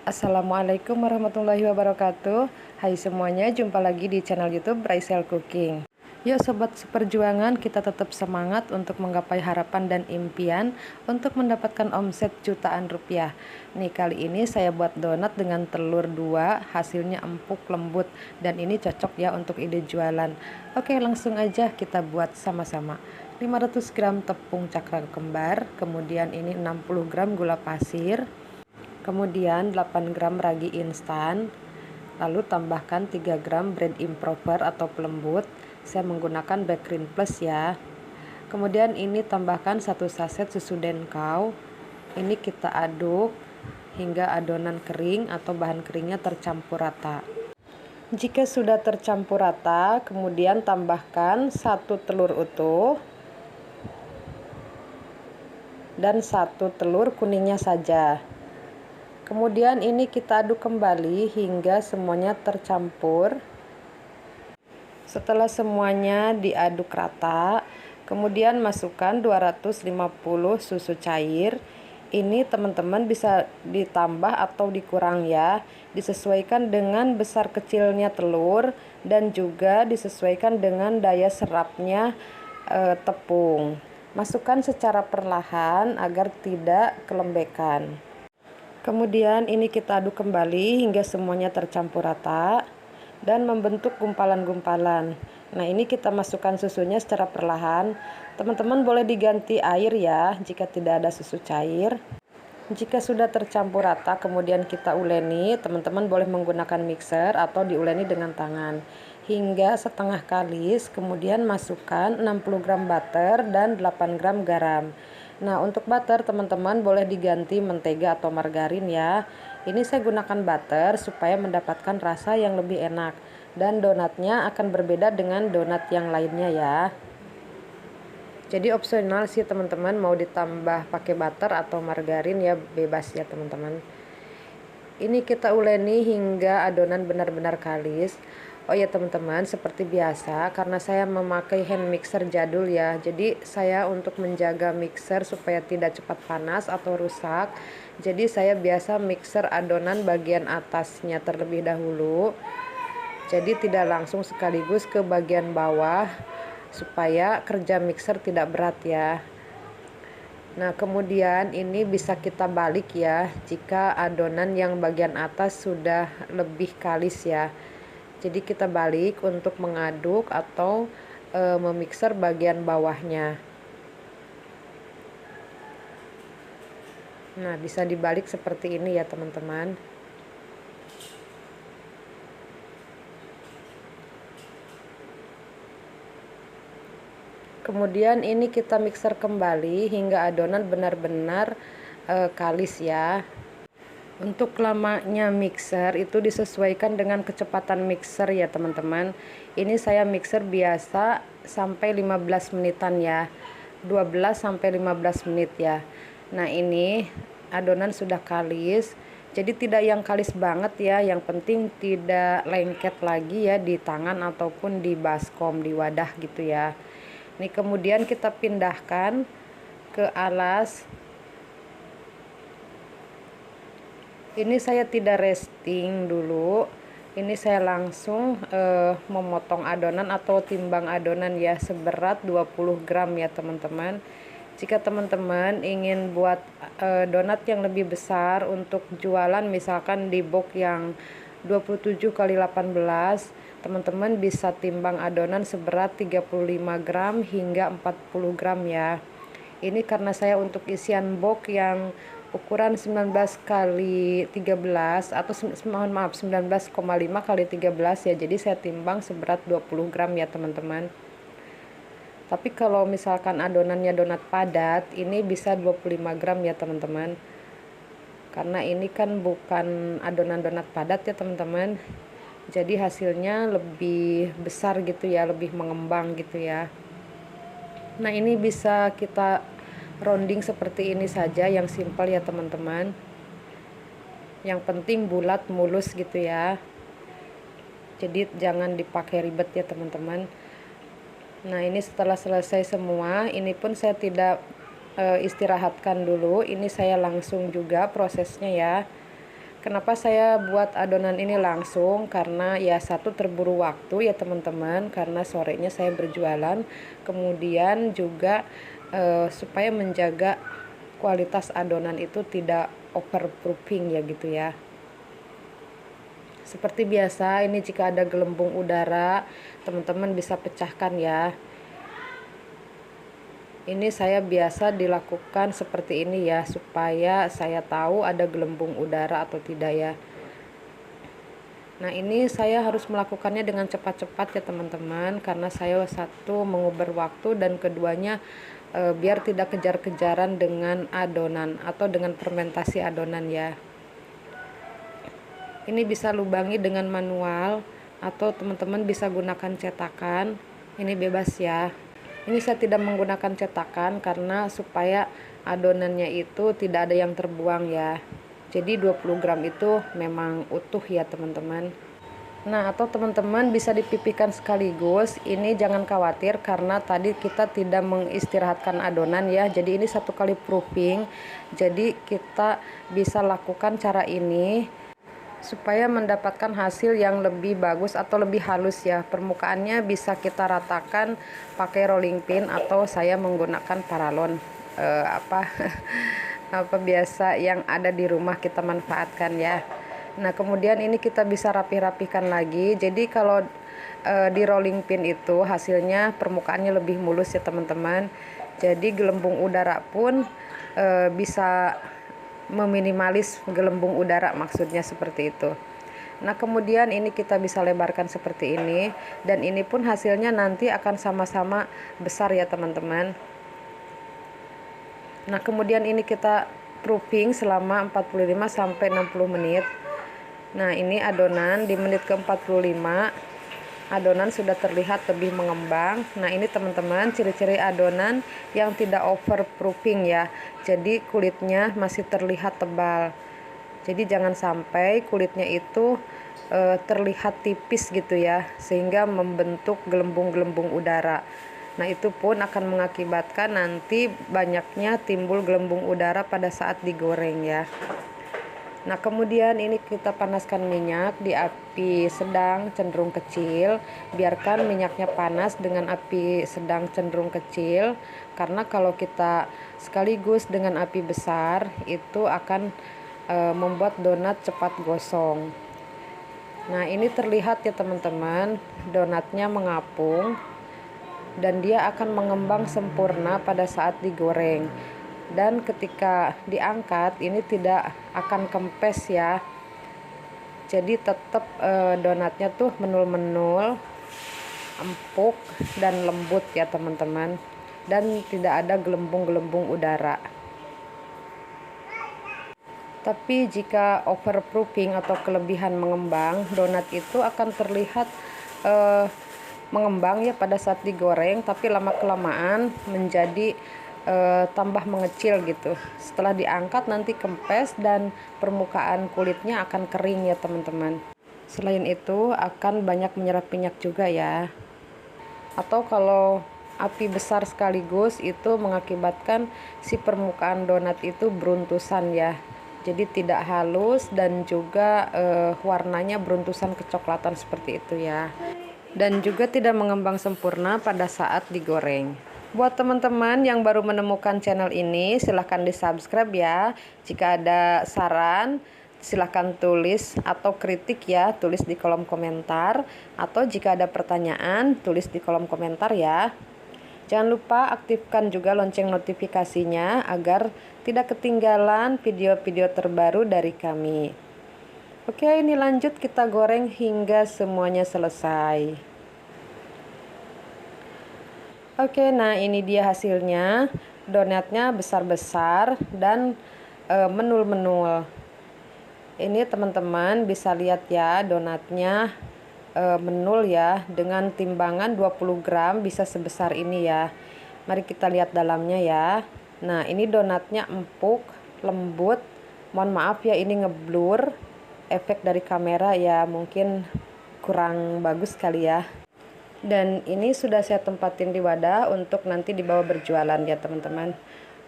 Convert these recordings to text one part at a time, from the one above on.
Assalamualaikum warahmatullahi wabarakatuh. Hai semuanya, jumpa lagi di channel YouTube Raisel Cooking. Yuk sobat seperjuangan, kita tetap semangat untuk menggapai harapan dan impian untuk mendapatkan omset jutaan rupiah. Nih kali ini saya buat donat dengan telur 2, hasilnya empuk lembut dan ini cocok ya untuk ide jualan. Oke, langsung aja kita buat sama-sama. 500 gram tepung cakra kembar, kemudian ini 60 gram gula pasir, kemudian 8 gram ragi instan, lalu tambahkan 3 gram bread improver atau pelembut. Saya menggunakan Bakerin Plus ya. Kemudian ini tambahkan 1 saset susu denkau. Ini kita aduk hingga adonan kering atau bahan keringnya tercampur rata. Jika sudah tercampur rata, kemudian tambahkan 1 telur utuh dan 1 telur kuningnya saja. Kemudian ini kita aduk kembali hingga semuanya tercampur. Setelah semuanya diaduk rata, kemudian masukkan 250 susu cair. Ini teman-teman bisa ditambah atau dikurang ya, disesuaikan dengan besar kecilnya telur dan juga disesuaikan dengan daya serapnya tepung. Masukkan secara perlahan agar tidak kelembekan. Kemudian ini kita aduk kembali hingga semuanya tercampur rata dan membentuk gumpalan-gumpalan. Nah, ini kita masukkan susunya secara perlahan. Teman-teman boleh diganti air ya jika tidak ada susu cair. Jika sudah tercampur rata, kemudian kita uleni. Teman-teman boleh menggunakan mixer atau diuleni dengan tangan hingga setengah kalis. Kemudian masukkan 60 gram butter dan 8 gram garam. Nah, untuk butter teman-teman boleh diganti mentega atau margarin ya. Ini saya gunakan butter supaya mendapatkan rasa yang lebih enak. Dan donatnya akan berbeda dengan donat yang lainnya ya. Jadi opsional sih teman-teman, mau ditambah pakai butter atau margarin ya bebas ya teman-teman. Ini kita uleni hingga adonan benar-benar kalis. Oh ya teman-teman, seperti biasa karena saya memakai hand mixer jadul ya, jadi saya untuk menjaga mixer supaya tidak cepat panas atau rusak, jadi saya biasa mixer adonan bagian atasnya terlebih dahulu, jadi tidak langsung sekaligus ke bagian bawah supaya kerja mixer tidak berat ya. Nah, kemudian ini bisa kita balik ya jika adonan yang bagian atas sudah lebih kalis ya. Jadi kita balik untuk mengaduk atau memixer bagian bawahnya. Nah, bisa dibalik seperti ini ya teman-teman. Kemudian ini kita mixer kembali hingga adonan benar-benar kalis ya. Untuk lamanya mixer itu disesuaikan dengan kecepatan mixer ya teman-teman. Ini saya mixer biasa sampai 15 menitan ya. 12 sampai 15 menit ya. Nah, ini adonan sudah kalis. Jadi tidak yang kalis banget ya, yang penting tidak lengket lagi ya di tangan ataupun di baskom, di wadah gitu ya. Ini kemudian kita pindahkan ke alas. Ini saya tidak resting dulu, ini saya langsung memotong adonan atau timbang adonan ya, seberat 20 gram ya teman-teman. Jika teman-teman ingin buat donat yang lebih besar untuk jualan, misalkan di box yang 27 kali 18, teman-teman bisa timbang adonan seberat 35 gram hingga 40 gram ya. Ini karena saya untuk isian box yang ukuran 19 kali 13 atau 19,5 kali 13 ya, jadi saya timbang seberat 20 gram ya teman-teman. Tapi kalau misalkan adonannya donat padat, ini bisa 25 gram ya teman-teman, karena ini kan bukan adonan donat padat ya teman-teman, jadi hasilnya lebih besar gitu ya, lebih mengembang gitu ya. Nah, ini bisa kita rounding seperti ini saja, yang simpel ya teman-teman. Yang penting bulat mulus gitu ya. Jadi jangan dipakai ribet ya teman-teman. Nah, ini setelah selesai semua, ini pun saya tidak istirahatkan dulu. Ini saya langsung juga prosesnya ya. Kenapa saya buat adonan ini langsung? Karena ya satu terburu waktu ya teman-teman, karena sorenya saya berjualan. Kemudian juga supaya menjaga kualitas adonan itu tidak overproofing ya gitu ya. Seperti biasa, ini jika ada gelembung udara, teman-teman bisa pecahkan ya. Ini saya biasa dilakukan seperti ini ya, supaya saya tahu ada gelembung udara atau tidak ya. Nah, ini saya harus melakukannya dengan cepat-cepat ya teman-teman, karena saya satu menguber waktu dan keduanya biar tidak kejar-kejaran dengan adonan atau dengan fermentasi adonan ya. Ini bisa lubangi dengan manual atau teman-teman bisa gunakan cetakan, ini bebas ya. Ini saya tidak menggunakan cetakan karena supaya adonannya itu tidak ada yang terbuang ya. Jadi 20 gram itu memang utuh ya teman-teman. Nah, atau teman-teman bisa dipipihkan sekaligus. Ini jangan khawatir karena tadi kita tidak mengistirahatkan adonan ya. Jadi ini satu kali proofing. Jadi kita bisa lakukan cara ini supaya mendapatkan hasil yang lebih bagus atau lebih halus ya. Permukaannya bisa kita ratakan pakai rolling pin atau saya menggunakan paralon apa biasa yang ada di rumah kita manfaatkan ya. Nah, kemudian ini kita bisa rapih-rapihkan lagi. Jadi kalau di rolling pin itu hasilnya permukaannya lebih mulus ya teman-teman. Jadi gelembung udara pun bisa meminimalis gelembung udara, maksudnya seperti itu. Nah, kemudian ini kita bisa lebarkan seperti ini, dan ini pun hasilnya nanti akan sama-sama besar ya teman-teman. Nah, kemudian ini kita proofing selama 45 sampai 60 menit. Nah, ini adonan di menit ke 45 adonan sudah terlihat lebih mengembang. Nah, ini teman-teman ciri-ciri adonan yang tidak overproofing ya. Jadi kulitnya masih terlihat tebal. Jadi jangan sampai kulitnya itu terlihat tipis gitu ya, sehingga membentuk gelembung-gelembung udara. Nah, itu pun akan mengakibatkan nanti banyaknya timbul gelembung udara pada saat digoreng ya. Nah, kemudian ini kita panaskan minyak di api sedang cenderung kecil. Biarkan minyaknya panas dengan api sedang cenderung kecil, karena kalau kita sekaligus dengan api besar itu akan membuat donat cepat gosong. Nah, ini terlihat ya teman-teman, donatnya mengapung dan dia akan mengembang sempurna pada saat digoreng. Dan ketika diangkat ini tidak akan kempes ya. Jadi tetap donatnya tuh menul-menul, empuk dan lembut ya teman-teman, dan tidak ada gelembung-gelembung udara. Tapi jika overproofing atau kelebihan mengembang, donat itu akan terlihat mengembang ya pada saat digoreng, tapi lama-kelamaan menjadi tambah mengecil gitu. Setelah diangkat nanti kempes dan permukaan kulitnya akan kering ya teman-teman. Selain itu akan banyak menyerap minyak juga ya. Atau kalau api besar sekaligus itu mengakibatkan si permukaan donat itu beruntusan ya. Jadi tidak halus dan juga warnanya beruntusan kecoklatan seperti itu ya. Dan juga tidak mengembang sempurna pada saat digoreng. Buat teman-teman yang baru menemukan channel ini, silahkan di subscribe ya. Jika ada saran, silahkan tulis atau kritik ya, tulis di kolom komentar. Atau jika ada pertanyaan, tulis di kolom komentar ya. Jangan lupa aktifkan juga lonceng notifikasinya agar tidak ketinggalan video-video terbaru dari kami. Oke, ini lanjut kita goreng hingga semuanya selesai. Oke, nah ini dia hasilnya. Donatnya besar-besar dan menul-menul. Ini teman-teman bisa lihat ya, donatnya menul ya. Dengan timbangan 20 gram bisa sebesar ini ya. Mari kita lihat dalamnya ya. Nah, ini donatnya empuk, lembut. Mohon maaf ya, ini ngeblur. Efek dari kamera ya mungkin kurang bagus kali ya. Dan ini sudah saya tempatin di wadah untuk nanti dibawa berjualan ya teman-teman.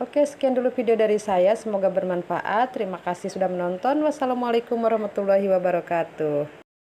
Oke, sekian dulu video dari saya. Semoga bermanfaat. Terima kasih sudah menonton. Wassalamualaikum warahmatullahi wabarakatuh.